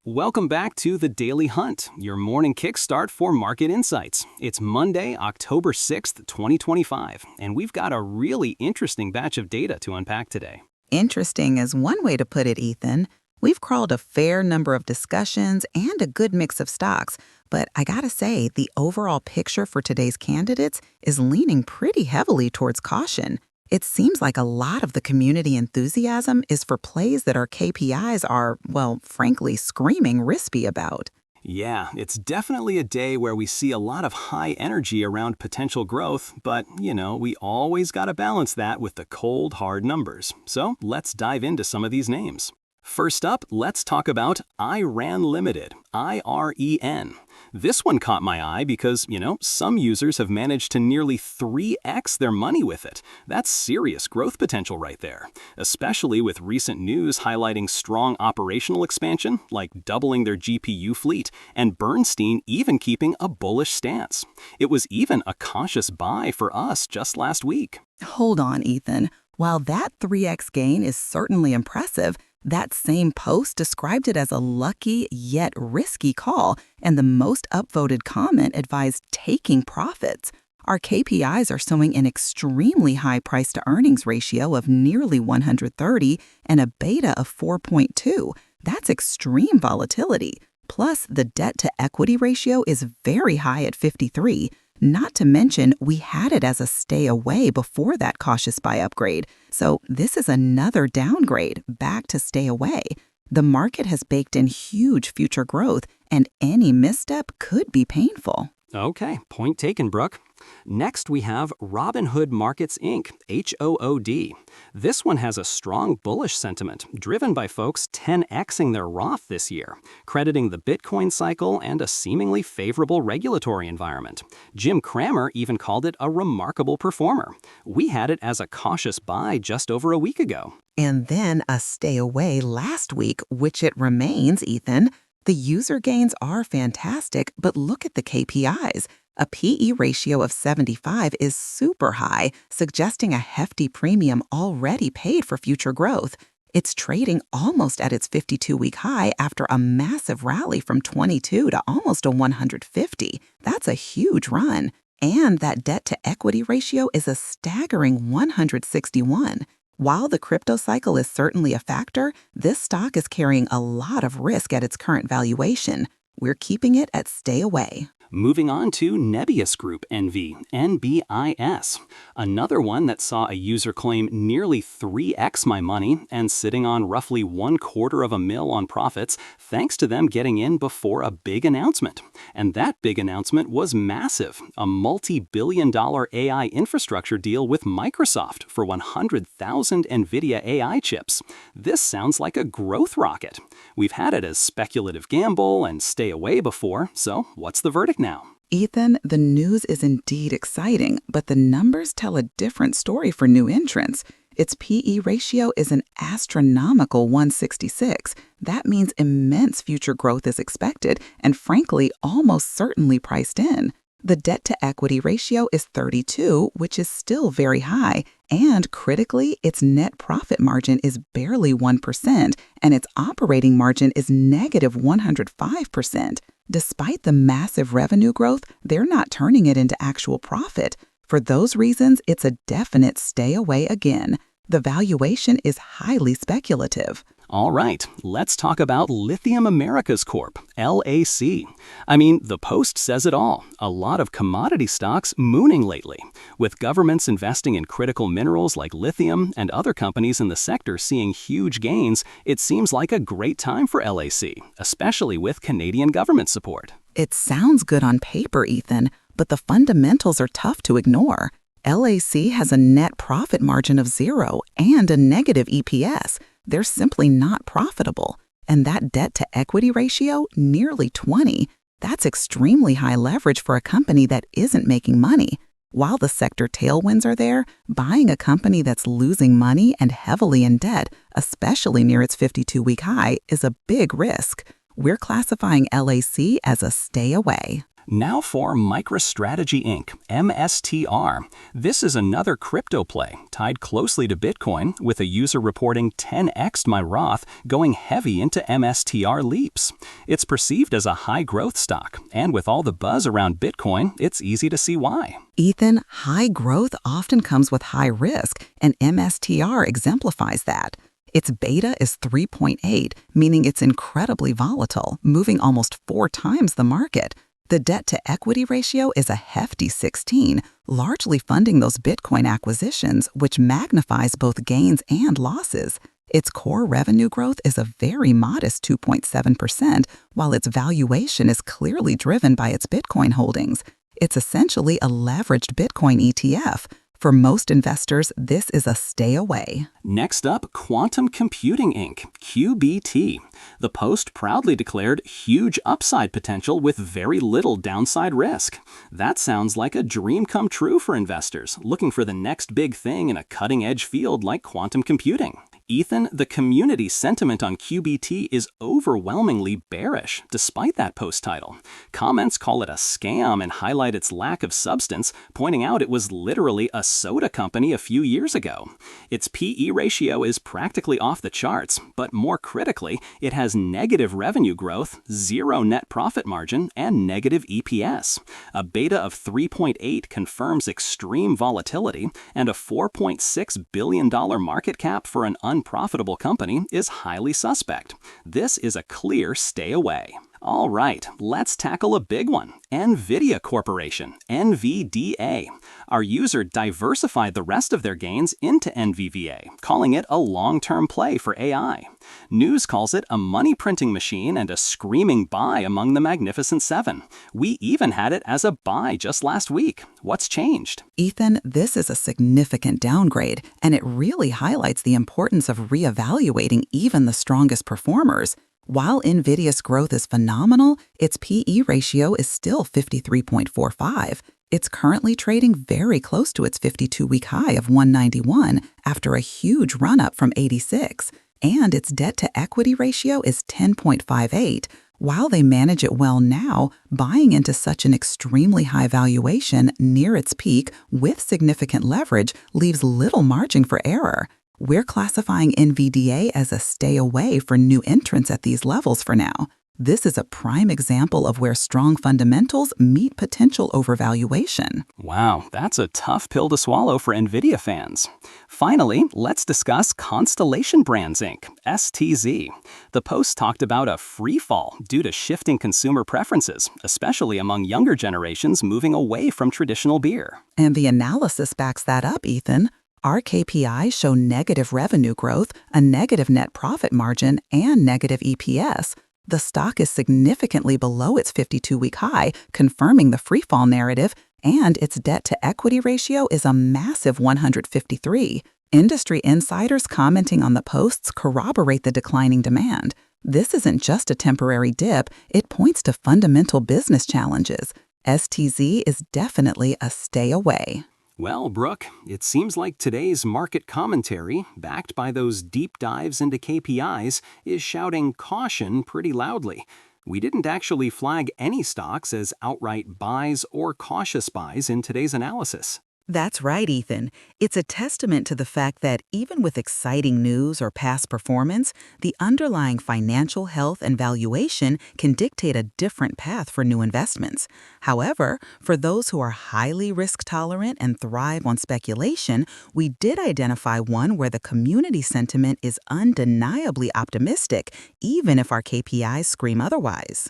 Welcome back to the Daily Hunt, your morning kickstart for market insights. It's Monday, October 6th, 2025, and we've got a really interesting batch of data to unpack today. Interesting is one way to put it, Ethan. We've crawled a fair number of discussions and a good mix of stocks, but I gotta say, the overall picture for today's candidates is leaning pretty heavily towards caution. It seems like a lot of the community enthusiasm is for plays that our KPIs are, well, frankly, screaming risky about. Yeah, it's definitely a day where we see a lot of high energy around potential growth, but, we always gotta balance that with the cold, hard numbers. So let's dive into some of these names. First up, let's talk about IREN Limited, IREN. This one caught my eye because, some users have managed to nearly 3x their money with it. That's serious growth potential right there, especially with recent news highlighting strong operational expansion, like doubling their GPU fleet, and Bernstein even keeping a bullish stance. It was even a cautious buy for us just last week. Hold on, Ethan. While that 3x gain is certainly impressive, that same post described it as a lucky yet risky call, and the most upvoted comment advised taking profits. Our KPIs are showing an extremely high price-to-earnings ratio of nearly 130 and a beta of 4.2. That's extreme volatility. Plus, the debt-to-equity ratio is very high at 53. Not to mention, we had it as a stay away before that cautious buy upgrade. So this is another downgrade back to stay away. The market has baked in huge future growth, and any misstep could be painful. Okay, point taken, Brooke. Next, we have Robinhood Markets Inc., HOOD. This one has a strong bullish sentiment, driven by folks 10xing their Roth this year, crediting the Bitcoin cycle and a seemingly favorable regulatory environment. Jim Cramer even called it a remarkable performer. We had it as a cautious buy just over a week ago. And then a stay away last week, which it remains, Ethan. The user gains are fantastic, but look at the KPIs. A PE ratio of 75 is super high, suggesting a hefty premium already paid for future growth. It's trading almost at its 52-week high after a massive rally from 22 to almost a 150. That's a huge run. And that debt-to-equity ratio is a staggering 161. While the crypto cycle is certainly a factor, this stock is carrying a lot of risk at its current valuation. We're keeping it at stay away. Moving on to Nebius Group NV, NBIS. Another one that saw a user claim nearly 3x my money and sitting on roughly $250,000 on profits thanks to them getting in before a big announcement. And that big announcement was massive, a multi-billion-dollar AI infrastructure deal with Microsoft for 100,000 NVIDIA AI chips. This sounds like a growth rocket. We've had it as speculative gamble and stay away before, so what's the verdict now? Ethan, the news is indeed exciting, but the numbers tell a different story for new entrants. Its PE ratio is an astronomical 166. That means immense future growth is expected and, frankly, almost certainly priced in. The debt-to-equity ratio is 32, which is still very high, and critically, its net profit margin is barely 1%, and its operating margin is negative 105%. Despite the massive revenue growth, they're not turning it into actual profit. For those reasons, it's a definite stay away again. The valuation is highly speculative. All right, let's talk about Lithium Americas Corp., LAC. The post says it all. A lot of commodity stocks mooning lately. With governments investing in critical minerals like lithium and other companies in the sector seeing huge gains, it seems like a great time for LAC, especially with Canadian government support. It sounds good on paper, Ethan, but the fundamentals are tough to ignore. LAC has a net profit margin of 0 and a negative EPS. They're simply not profitable. And that debt-to-equity ratio, nearly 20. That's extremely high leverage for a company that isn't making money. While the sector tailwinds are there, buying a company that's losing money and heavily in debt, especially near its 52-week high, is a big risk. We're classifying LAC as a stay away. Now for MicroStrategy Inc., MSTR. This is another crypto play, tied closely to Bitcoin, with a user reporting 10x'd my Roth, going heavy into MSTR leaps. It's perceived as a high-growth stock, and with all the buzz around Bitcoin, it's easy to see why. Ethan, high growth often comes with high risk, and MSTR exemplifies that. Its beta is 3.8, meaning it's incredibly volatile, moving almost 4 times the market. The debt-to-equity ratio is a hefty 16, largely funding those Bitcoin acquisitions, which magnifies both gains and losses. Its core revenue growth is a very modest 2.7%, while its valuation is clearly driven by its Bitcoin holdings. It's essentially a leveraged Bitcoin ETF. For most investors, this is a stay away. Next up, Quantum Computing Inc., QBT. The Post proudly declared huge upside potential with very little downside risk. That sounds like a dream come true for investors looking for the next big thing in a cutting-edge field like quantum computing. Ethan, the community sentiment on QBT is overwhelmingly bearish, despite that Post title. Comments call it a scam and highlight its lack of substance, pointing out it was literally a soda company a few years ago. Its PE ratio is practically off the charts, but more critically, it has negative revenue growth, 0 net profit margin, and negative EPS. A beta of 3.8 confirms extreme volatility, and a $4.6 billion market cap for an unprofitable company is highly suspect. This is a clear stay away. All right, let's tackle a big one. NVIDIA Corporation, NVDA. Our user diversified the rest of their gains into NVVA, calling it a long-term play for AI. News calls it a money-printing machine and a screaming buy among the Magnificent Seven. We even had it as a buy just last week. What's changed? Ethan, this is a significant downgrade, and it really highlights the importance of reevaluating even the strongest performers. While NVIDIA's growth is phenomenal, its PE ratio is still 53.45. It's currently trading very close to its 52-week high of 191 after a huge run-up from 86. And its debt-to-equity ratio is 10.58. While they manage it well now, buying into such an extremely high valuation near its peak with significant leverage leaves little margin for error. We're classifying NVDA as a stay away for new entrants at these levels for now. This is a prime example of where strong fundamentals meet potential overvaluation. Wow, that's a tough pill to swallow for NVIDIA fans. Finally, let's discuss Constellation Brands Inc., STZ. The Post talked about a free fall due to shifting consumer preferences, especially among younger generations moving away from traditional beer. And the analysis backs that up, Ethan. Our KPIs show negative revenue growth, a negative net profit margin, and negative EPS. The stock is significantly below its 52-week high, confirming the freefall narrative, and its debt-to-equity ratio is a massive 153. Industry insiders commenting on the Posts corroborate the declining demand. This isn't just a temporary dip, it points to fundamental business challenges. STZ is definitely a stay away. Well, Brooke, it seems like today's market commentary, backed by those deep dives into KPIs, is shouting caution pretty loudly. We didn't actually flag any stocks as outright buys or cautious buys in today's analysis. That's right, Ethan. It's a testament to the fact that even with exciting news or past performance, the underlying financial health and valuation can dictate a different path for new investments. However, for those who are highly risk-tolerant and thrive on speculation, we did identify one where the community sentiment is undeniably optimistic, even if our KPIs scream otherwise.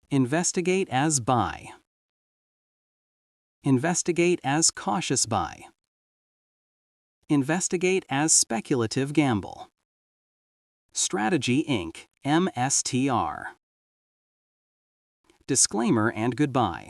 Investigate as buy. Investigate as cautious buy. Investigate as speculative gamble. Strategy Inc., MSTR. Disclaimer and goodbye.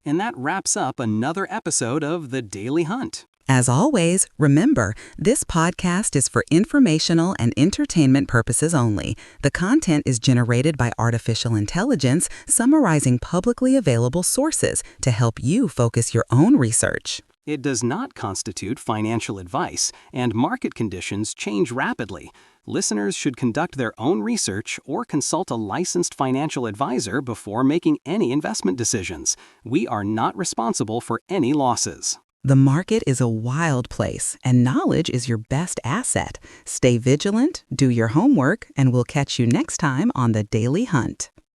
And that wraps up another episode of The Daily Hunt. As always, remember, this podcast is for informational and entertainment purposes only. The content is generated by artificial intelligence, summarizing publicly available sources to help you focus your own research. It does not constitute financial advice, and market conditions change rapidly. Listeners should conduct their own research or consult a licensed financial advisor before making any investment decisions. We are not responsible for any losses. The market is a wild place, and knowledge is your best asset. Stay vigilant, do your homework, and we'll catch you next time on The Daily Hunt.